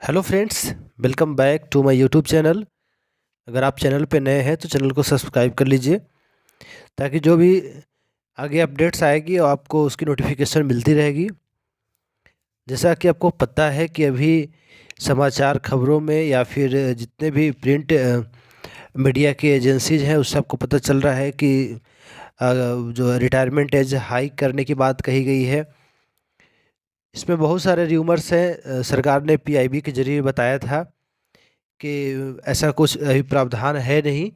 Hello friends, welcome back to my YouTube channel. अगर आप channel पे नए हैं तो चैनल को सब्सक्राइब कर लीजिए ताकि जो भी आगे अपडेट्स आएगी और आपको उसकी नोटिफिकेशन मिलती रहेगी। जैसा कि आपको पता है कि अभी समाचार खबरों में या फिर जितने भी प्रिंट मीडिया की एजेंसीज हैं उससे आपको पता चल रहा है कि जो रिटायरमेंट एज हाइक करने की बात कही गई है। इसमें बहुत सारे र्यूमर्स हैं। सरकार ने पीआईबी के जरिए बताया था कि ऐसा कुछ अभी प्रावधान है नहीं।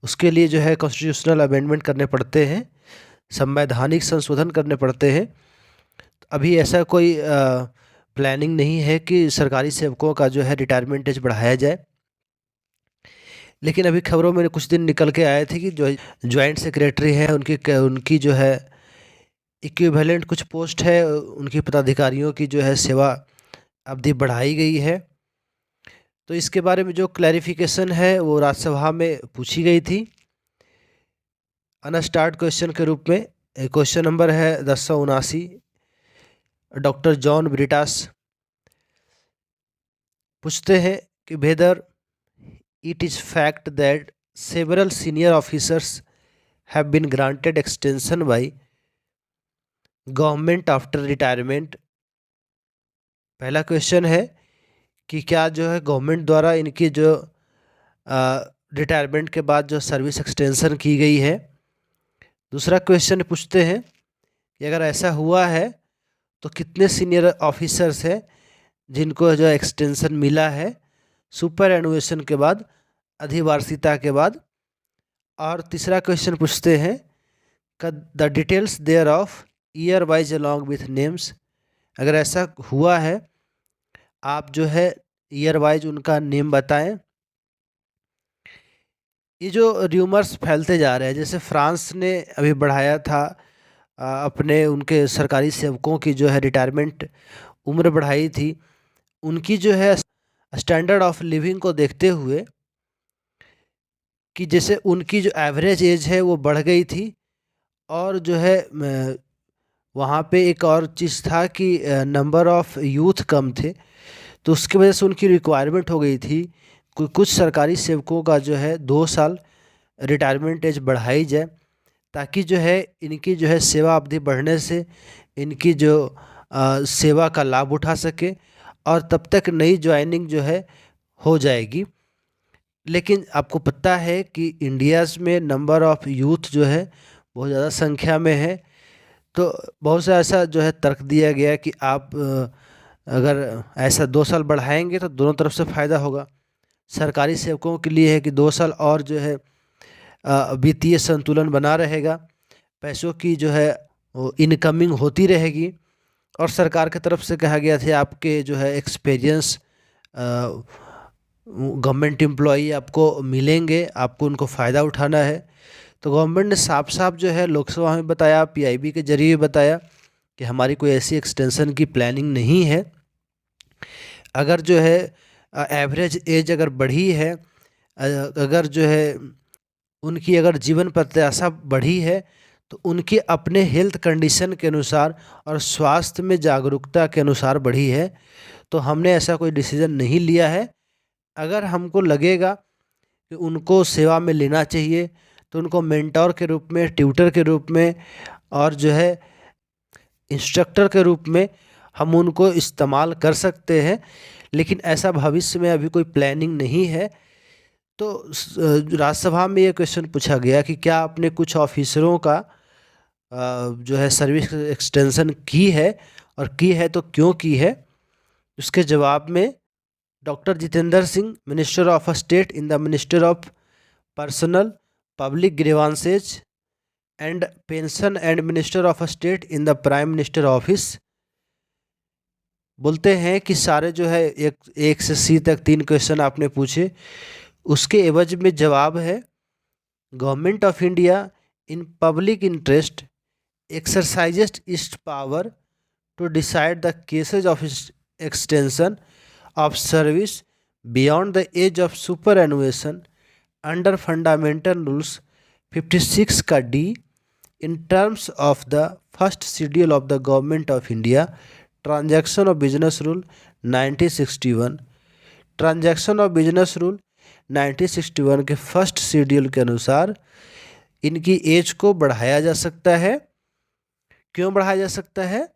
उसके लिए जो है कॉन्स्टिट्यूशनल अमेंडमेंट करने पड़ते हैं, संवैधानिक संशोधन करने पड़ते हैं। अभी ऐसा कोई प्लानिंग नहीं है कि सरकारी सेवकों का जो है रिटायरमेंट एज बढ़ाया जाए। लेकिन अभी खबरों में कुछ दिन निकल के आए थे कि जो जॉइंट सेक्रेटरी हैं उनकी जो है इक्विवेलेंट कुछ पोस्ट है, उनकी पदाधिकारियों की जो है सेवा अवधि बढ़ाई गई है। तो इसके बारे में जो क्लैरिफिकेशन है वो राज्यसभा में पूछी गई थी अनस्टार्ट क्वेश्चन के रूप में। क्वेश्चन नंबर है 1079। डॉक्टर जॉन ब्रिटास पूछते हैं कि whether it is fact that several senior officers have been granted extension by government after retirement. पहला क्वेश्चन है कि क्या जो है गवर्नमेंट द्वारा इनकी जो रिटायरमेंट के बाद जो सर्विस एक्सटेंशन की गई है। दूसरा क्वेश्चन पूछते हैं कि अगर ऐसा हुआ है तो कितने सीनियर ऑफिसर्स हैं जिनको जो एक्सटेंशन मिला है सुपर एनुएशन के बाद, अधिवार्षिकता के बाद। और तीसरा क्वेश्चन पूछते हैं the details thereof year wise along with names. अगर ऐसा हुआ है आप जो है ईयर वाइज उनका नेम बताएं। ये जो र्यूमर्स फैलते जा रहे हैं, जैसे फ्रांस ने अभी बढ़ाया था अपने उनके सरकारी सेवकों की जो है रिटायरमेंट उम्र बढ़ाई थी। उनकी जो है स्टैंडर्ड ऑफ लिविंग को देखते हुए कि जैसे उनकी जो एवरेज एज है वो बढ़ गई थी। और जो है वहाँ पे एक और चीज़ था कि नंबर ऑफ़ यूथ कम थे, तो उसकी वजह से उनकी रिक्वायरमेंट हो गई थी कुछ सरकारी सेवकों का जो है 2 साल रिटायरमेंट एज बढ़ाई जाए, ताकि जो है इनकी जो है सेवा अवधि बढ़ने से इनकी जो सेवा का लाभ उठा सके और तब तक नई ज्वाइनिंग जो है हो जाएगी। लेकिन आपको पता है कि इंडियाज़ में नंबर ऑफ़ यूथ जो है बहुत ज़्यादा संख्या में है। तो बहुत सा ऐसा जो है तर्क दिया गया कि आप अगर ऐसा 2 साल बढ़ाएंगे तो दोनों तरफ से फ़ायदा होगा। सरकारी सेवकों के लिए है कि 2 साल और जो है वित्तीय संतुलन बना रहेगा, पैसों की जो है वो इनकमिंग होती रहेगी। और सरकार की तरफ से कहा गया था आपके जो है एक्सपीरियंस गवर्नमेंट एम्प्लॉई आपको मिलेंगे, आपको उनको फ़ायदा उठाना है। तो गवर्नमेंट ने साफ साफ जो है लोकसभा में बताया, पीआईबी के जरिए बताया कि हमारी कोई ऐसी एक्सटेंशन की प्लानिंग नहीं है। अगर जो है एवरेज एज अगर बढ़ी है, अगर जो है उनकी अगर जीवन प्रत्याशा बढ़ी है, तो उनके अपने हेल्थ कंडीशन के अनुसार और स्वास्थ्य में जागरूकता के अनुसार बढ़ी है। तो हमने ऐसा कोई डिसीज़न नहीं लिया है। अगर हमको लगेगा कि उनको सेवा में लेना चाहिए तो उनको मेंटोर के रूप में, ट्यूटर के रूप में और जो है इंस्ट्रक्टर के रूप में हम उनको इस्तेमाल कर सकते हैं। लेकिन ऐसा भविष्य में अभी कोई प्लानिंग नहीं है। तो राज्यसभा में ये क्वेश्चन पूछा गया कि क्या आपने कुछ ऑफिसरों का जो है सर्विस एक्सटेंशन की है, और की है तो क्यों की है। उसके जवाब में doctor Jitendra Singh, minister of state in the minister of personnel public grievances and pension and minister of state in the prime minister office, बोलते हैं कि सारे जो है एक से सी तक 3 क्वेश्चन आपने पूछे, उसके एवज में जवाब है government of India in public interest exercises its power to decide the cases of extension of service beyond the age of superannuation under fundamental rules 56 का D in terms of the first schedule of the government of India transaction of business rule 1961। Transaction of business rule 1961 के first schedule के अनुसार इनकी as को बढ़ाया जा सकता है। क्यों बढ़ाया जा सकता है?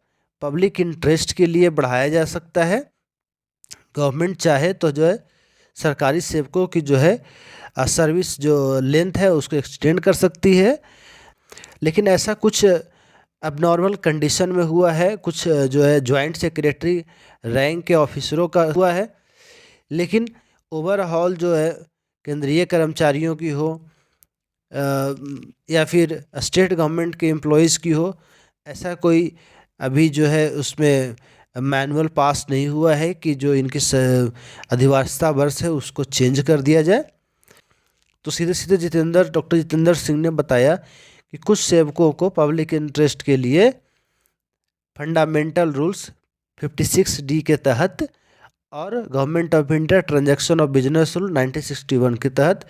पब्लिक इंटरेस्ट के लिए बढ़ाया जा सकता है। गवर्नमेंट चाहे तो जो है सरकारी सेवकों की जो है सर्विस जो लेंथ है उसको एक्सटेंड कर सकती है। लेकिन ऐसा कुछ अबनॉर्मल कंडीशन में हुआ है, कुछ जो है जॉइंट सेक्रेटरी रैंक के ऑफिसरों का हुआ है। लेकिन ओवरऑल जो है केंद्रीय कर्मचारियों की हो या फिर स्टेट गवर्नमेंट के एम्प्लॉयज़ की हो, ऐसा कोई अभी जो है उसमें मैनुअल पास नहीं हुआ है कि जो इनकी अधिवासिता वर्ष है उसको चेंज कर दिया जाए। तो सीधे सीधे डॉक्टर जितेंद्र सिंह ने बताया कि कुछ सेवकों को पब्लिक इंटरेस्ट के लिए फंडामेंटल रूल्स 56D के तहत और government of India transaction of business rule 1961 के तहत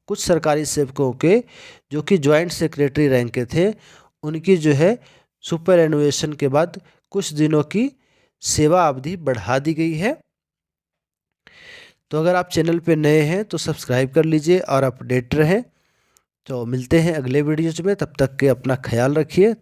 कुछ सरकारी सेवकों के जो कि जॉइंट सेक्रेटरी रैंक के थे, उनकी जो है सुपर एनुएशन के बाद कुछ दिनों की सेवा अवधि बढ़ा दी गई है। तो अगर आप चैनल पे नए हैं तो सब्सक्राइब कर लीजिए और अपडेट रहें। तो मिलते हैं अगले वीडियोज में, तब तक के अपना ख्याल रखिए।